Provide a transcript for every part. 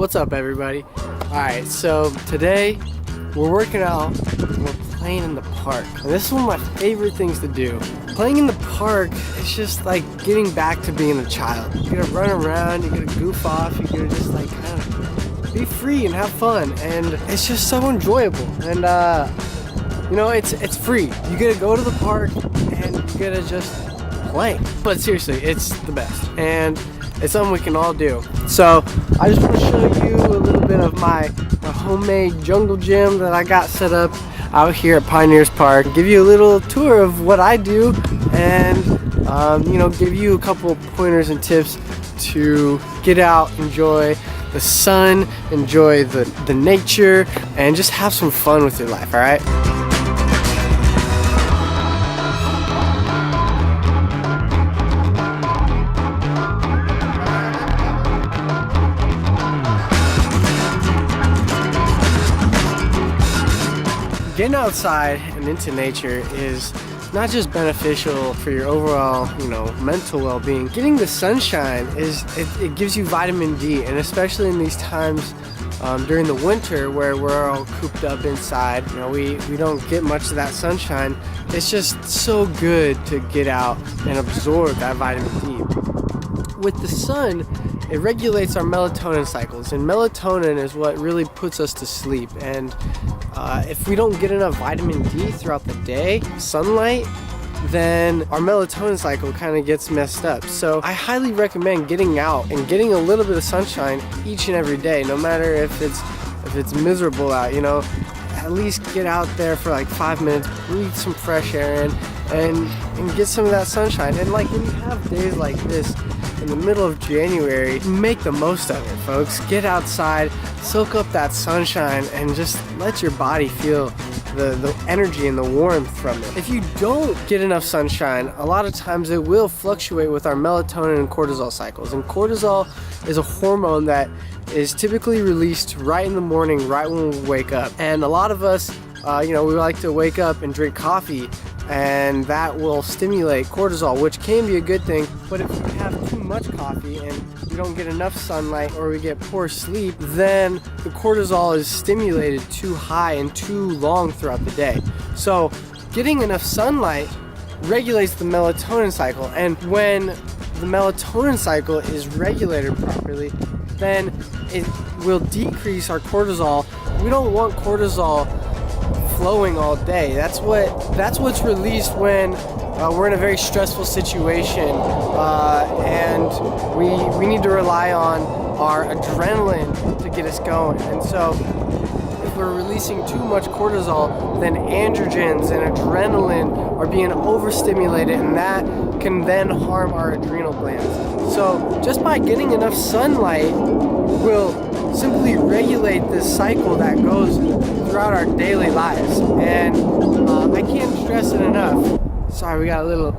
What's up, everybody? Alright, so today we're working out, we're playing in the park. And this is one of my favorite things to do. Playing in the park is just like getting back to being a child. You get to run around, you get to goof off, you get to just like kind of be free and have fun. And it's just so enjoyable. And you know, it's free. You get to go to the park and you get to just play. But seriously, it's the best. And it's something we can all do. So I just want to show you a little bit of my homemade jungle gym that I got set up out here at Pioneers Park. Give you a little tour of what I do and you know, give you a couple pointers and tips to get out, enjoy the sun, enjoy the nature, and just have some fun with your life, alright? Getting outside and into nature is not just beneficial for your overall, you know, mental well-being. Getting the sunshine it gives you vitamin D, and especially in these times during the winter where we're all cooped up inside, you know, we don't get much of that sunshine. It's just so good to get out and absorb that vitamin D. With the sun, it regulates our melatonin cycles, and melatonin is what really puts us to sleep. And if we don't get enough vitamin D throughout the day, sunlight, then our melatonin cycle kind of gets messed up. So I highly recommend getting out and getting a little bit of sunshine each and every day, no matter if it's miserable out, you know. At least get out there for like 5 minutes, breathe some fresh air in, and get some of that sunshine. And like when you have days like this in the middle of January, make the most of it, folks. Get outside, soak up that sunshine, and just let your body feel the energy and the warmth from it. If you don't get enough sunshine, a lot of times it will fluctuate with our melatonin and cortisol cycles. And cortisol is a hormone that is typically released right in the morning, right when we wake up. And a lot of us, you know, we like to wake up and drink coffee, and that will stimulate cortisol, which can be a good thing. But if we have too much coffee and we don't get enough sunlight, or we get poor sleep, then the cortisol is stimulated too high and too long throughout the day. So getting enough sunlight regulates the melatonin cycle, and when the melatonin cycle is regulated properly, then it will decrease our cortisol. We don't want cortisol flowing all day. That's what's released when we're in a very stressful situation, and we need to rely on our adrenaline to get us going. And so if we're releasing too much cortisol, then androgens and adrenaline are being overstimulated, and that can then harm our adrenal glands. So just by getting enough sunlight will simply regulate this cycle that goes throughout our daily lives. And I can't stress it enough. Sorry, we got a little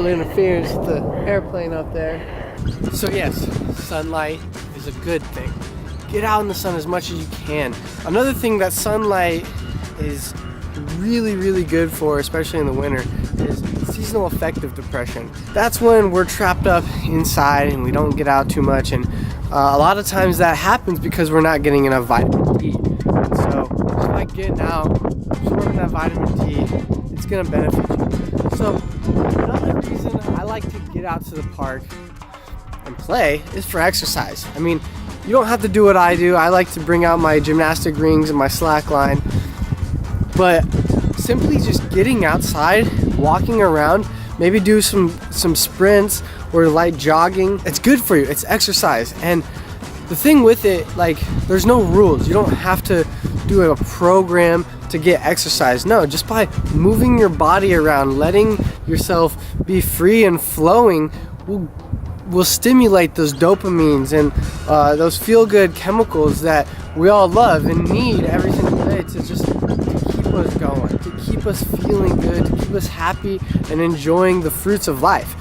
interference with the airplane up there. So yes, sunlight is a good thing. Get out in the sun as much as you can. Another thing that sunlight is really, really good for, especially in the winter, is seasonal affective depression. That's when we're trapped up inside and we don't get out too much, and a lot of times that happens because we're not getting enough vitamin D. And so just by getting out, absorbing that vitamin D, it's going to benefit you. So another reason I like to get out to the park and play is for exercise. I mean, you don't have to do what I do. I like to bring out my gymnastic rings and my slack line. But simply just getting outside, walking around, maybe do some sprints or light jogging. It's good for you. It's exercise. And the thing with it, like, there's no rules. You don't have to do a program to get exercise. No, just by moving your body around, letting yourself be free and flowing will stimulate those dopamines and those feel-good chemicals that we all love and need every single day to just keep us going, to keep us feeling good, to keep us happy and enjoying the fruits of life.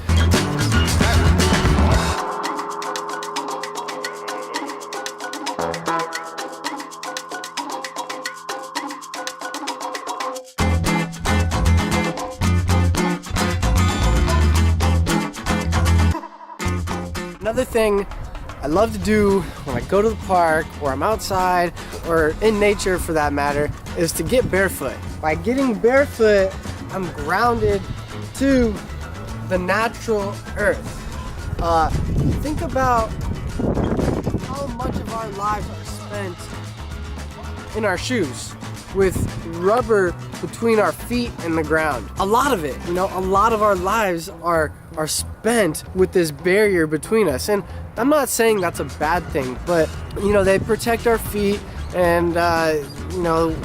Another thing I love to do when I go to the park or I'm outside or in nature for that matter is to get barefoot. By getting barefoot, I'm grounded to the natural earth. Think about how much of our lives are spent in our shoes with rubber between our feet and the ground. A lot of it, a lot of our lives are spent with this barrier between us. And I'm not saying that's a bad thing, but they protect our feet, and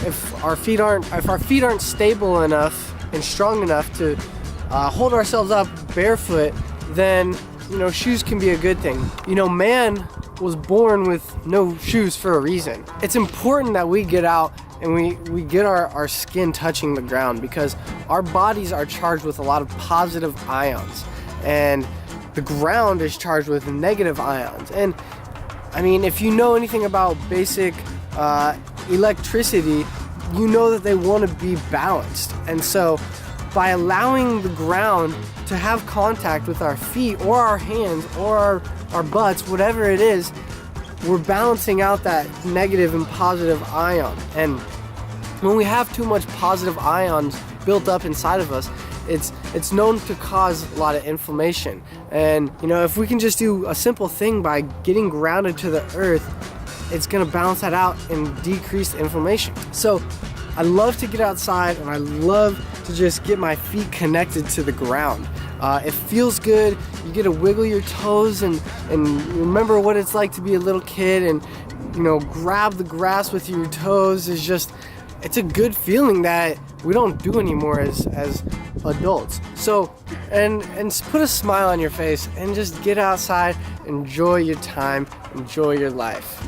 if our feet aren't stable enough and strong enough to hold ourselves up barefoot, then shoes can be a good thing. Man was born with no shoes for a reason. It's important that we get out and we get our skin touching the ground, because our bodies are charged with a lot of positive ions, and the ground is charged with negative ions. And I mean, if you know anything about basic electricity, you know that they want to be balanced. And so by allowing the ground to have contact with our feet or our hands or our butts, whatever it is, we're balancing out that negative and positive ion. And when we have too much positive ions built up inside of us, it's known to cause a lot of inflammation. And if we can just do a simple thing by getting grounded to the earth, it's gonna balance that out and decrease the inflammation. So I love to get outside, and I love to just get my feet connected to the ground. It feels good. You get to wiggle your toes and remember what it's like to be a little kid, and grab the grass with your toes. It's a good feeling that we don't do anymore as adults. So and put a smile on your face and just get outside, enjoy your time, enjoy your life.